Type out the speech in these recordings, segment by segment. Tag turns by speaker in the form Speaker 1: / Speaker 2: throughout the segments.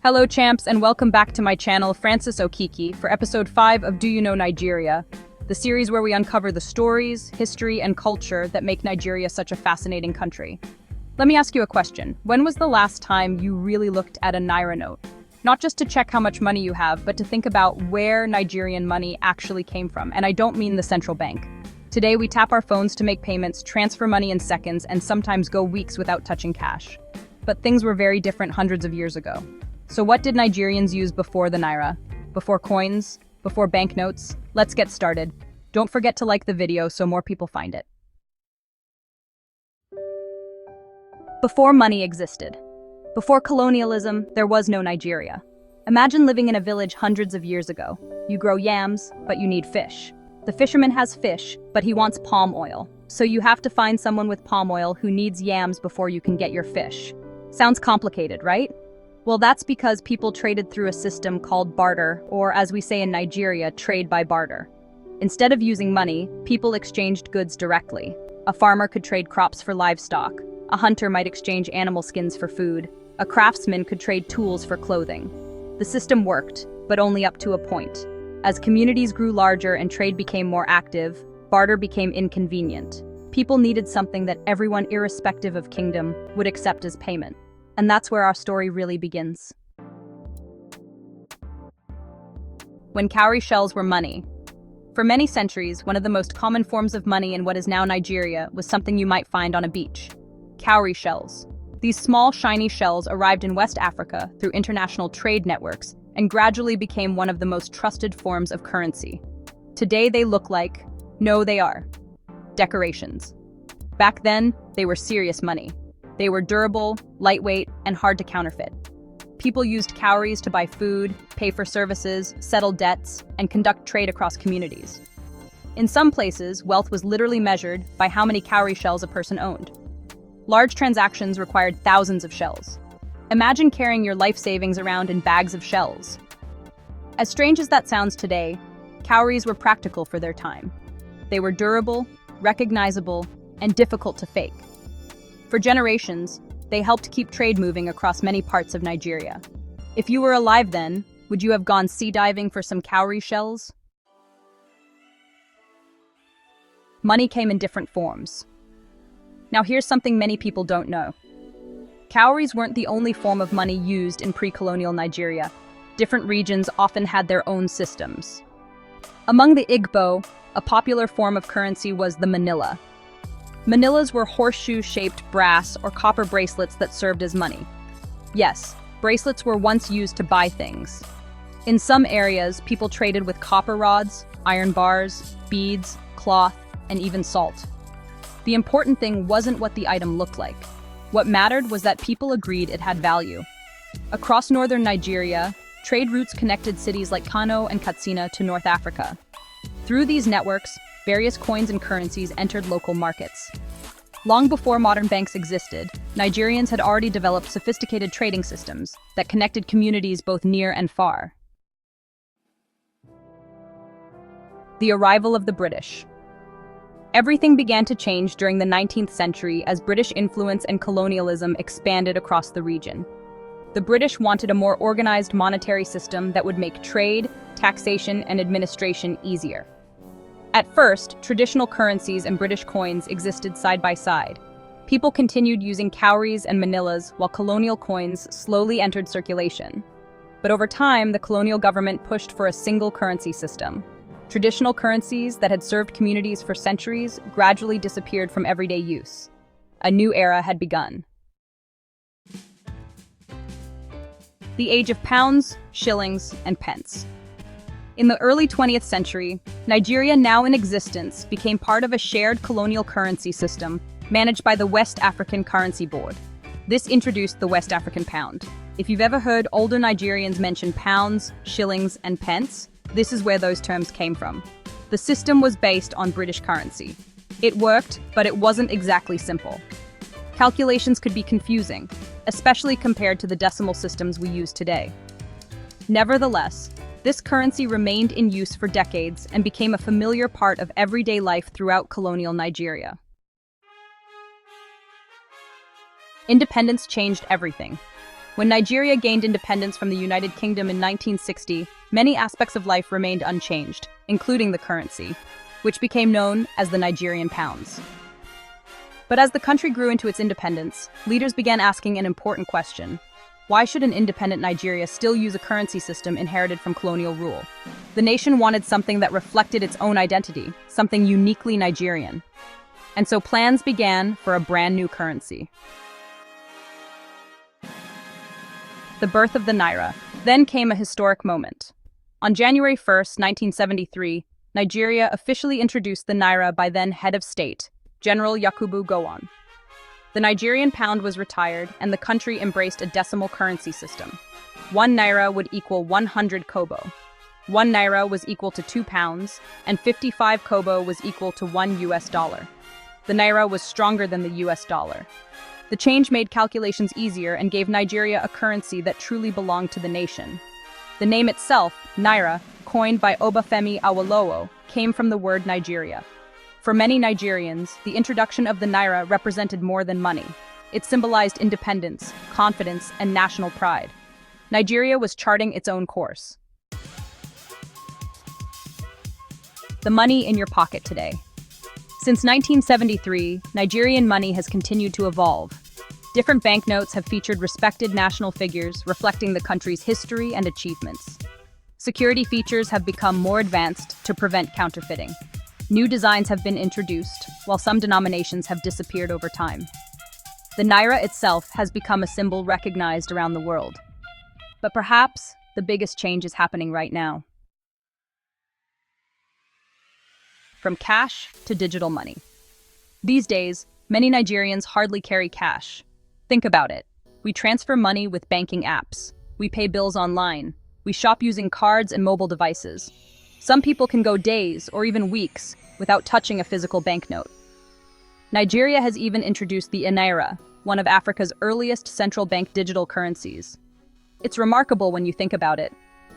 Speaker 1: Hello champs and welcome back to my channel Francis Okeke for episode 5 of Do You Know Nigeria, the series where we uncover the stories, history, and culture that make Nigeria such a fascinating country. Let me ask you a question. When was the last time you really looked at a Naira note? Not just to check how much money you have, but to think about where Nigerian money actually came from, and I don't mean the central bank. Today we tap our phones to make payments, transfer money in seconds, and sometimes go weeks without touching cash. But things were very different hundreds of years ago. So what did Nigerians use before the Naira? Before coins? Before banknotes? Let's get started. Don't forget to like the video so more people find it. Before money existed. Before colonialism, there was no Nigeria. Imagine living in a village hundreds of years ago. You grow yams, but you need fish. The fisherman has fish, but he wants palm oil. So you have to find someone with palm oil who needs yams before you can get your fish. Sounds complicated, right? Well, that's because people traded through a system called barter, or as we say in Nigeria, trade by barter. Instead of using money, people exchanged goods directly. A farmer could trade crops for livestock. A hunter might exchange animal skins for food. A craftsman could trade tools for clothing. The system worked, but only up to a point. As communities grew larger and trade became more active, barter became inconvenient. People needed something that everyone, irrespective of kingdom, would accept as payment. And that's where our story really begins. When cowrie shells were money. For many centuries, one of the most common forms of money in what is now Nigeria was something you might find on a beach. Cowrie shells. These small, shiny shells arrived in West Africa through international trade networks and gradually became one of the most trusted forms of currency. Today they look like, no they are, decorations. Back then, they were serious money. They were durable, lightweight, and hard to counterfeit. People used cowries to buy food, pay for services, settle debts, and conduct trade across communities. In some places, wealth was literally measured by how many cowrie shells a person owned. Large transactions required thousands of shells. Imagine carrying your life savings around in bags of shells. As strange as that sounds today, cowries were practical for their time. They were durable, recognizable, and difficult to fake. For generations, they helped keep trade moving across many parts of Nigeria. If you were alive then, would you have gone sea diving for some cowrie shells? Money came in different forms. Now here's something many people don't know. Cowries weren't the only form of money used in pre-colonial Nigeria. Different regions often had their own systems. Among the Igbo, a popular form of currency was the manilla. Manillas were horseshoe-shaped brass or copper bracelets that served as money. Yes, bracelets were once used to buy things. In some areas, people traded with copper rods, iron bars, beads, cloth, and even salt. The important thing wasn't what the item looked like. What mattered was that people agreed it had value. Across northern Nigeria, trade routes connected cities like Kano and Katsina to North Africa. Through these networks, various coins and currencies entered local markets. Long before modern banks existed, Nigerians had already developed sophisticated trading systems that connected communities both near and far. The arrival of the British. Everything began to change during the 19th century as British influence and colonialism expanded across the region. The British wanted a more organized monetary system that would make trade, taxation, and administration easier. At first, traditional currencies and British coins existed side by side. People continued using cowries and manillas while colonial coins slowly entered circulation. But over time, the colonial government pushed for a single currency system. Traditional currencies that had served communities for centuries gradually disappeared from everyday use. A new era had begun. The age of pounds, shillings, and pence. In the early 20th century, Nigeria, now in existence, became part of a shared colonial currency system managed by the West African Currency Board. This introduced the West African pound. If you've ever heard older Nigerians mention pounds, shillings, and pence, this is where those terms came from. The system was based on British currency. It worked, but it wasn't exactly simple. Calculations could be confusing, especially compared to the decimal systems we use today. Nevertheless, this currency remained in use for decades and became a familiar part of everyday life throughout colonial Nigeria. Independence changed everything. When Nigeria gained independence from the United Kingdom in 1960, many aspects of life remained unchanged, including the currency, which became known as the Nigerian pounds. But as the country grew into its independence, leaders began asking an important question. Why should an independent Nigeria still use a currency system inherited from colonial rule? The nation wanted something that reflected its own identity, something uniquely Nigerian. And so plans began for a brand new currency. The birth of the Naira. Then came a historic moment. On January 1st, 1973, Nigeria officially introduced the Naira by then head of state, General Yakubu Gowon. The Nigerian pound was retired, and the country embraced a decimal currency system. 1 Naira would equal 100 kobo. 1 Naira was equal to 2 pounds, and 55 kobo was equal to $1. The Naira was stronger than the US dollar. The change made calculations easier and gave Nigeria a currency that truly belonged to the nation. The name itself, Naira, coined by Obafemi Awolowo, came from the word Nigeria. For many Nigerians, the introduction of the Naira represented more than money. It symbolized independence, confidence, and national pride. Nigeria was charting its own course. The money in your pocket today. Since 1973, Nigerian money has continued to evolve. Different banknotes have featured respected national figures reflecting the country's history and achievements. Security features have become more advanced to prevent counterfeiting. New designs have been introduced, while some denominations have disappeared over time. The Naira itself has become a symbol recognized around the world. But perhaps the biggest change is happening right now. From cash to digital money. These days, many Nigerians hardly carry cash. Think about it. We transfer money with banking apps. We pay bills online. We shop using cards and mobile devices. Some people can go days or even weeks without touching a physical banknote. Nigeria has even introduced the Naira, one of Africa's earliest central bank digital currencies. It's remarkable when you think about it.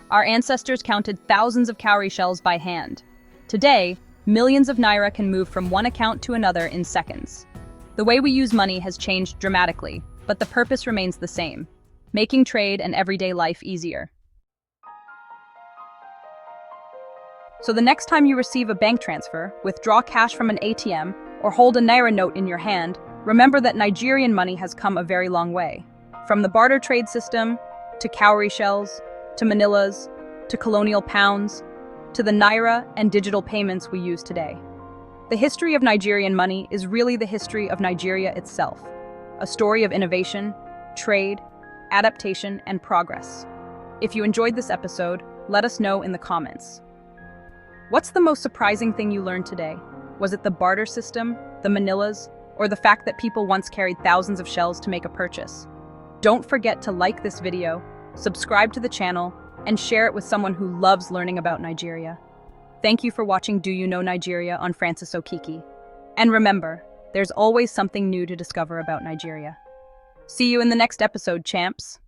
Speaker 1: Our ancestors counted thousands of cowrie shells by hand. Today, millions of Naira can move from one account to another in seconds. The way we use money has changed dramatically, but the purpose remains the same: making trade and everyday life easier. So the next time you receive a bank transfer, withdraw cash from an ATM, or hold a Naira note in your hand, remember that Nigerian money has come a very long way. From the barter trade system, to cowrie shells, to manillas, to colonial pounds, to the Naira and digital payments we use today. The history of Nigerian money is really the history of Nigeria itself, a story of innovation, trade, adaptation, and progress. If you enjoyed this episode, let us know in the comments. What's the most surprising thing you learned today? Was it the barter system, the manillas, or the fact that people once carried thousands of shells to make a purchase? Don't forget to like this video, subscribe to the channel, and share it with someone who loves learning about Nigeria. Thank you for watching Do You Know Nigeria on Francis Okeke. And remember, there's always something new to discover about Nigeria. See you in the next episode, champs!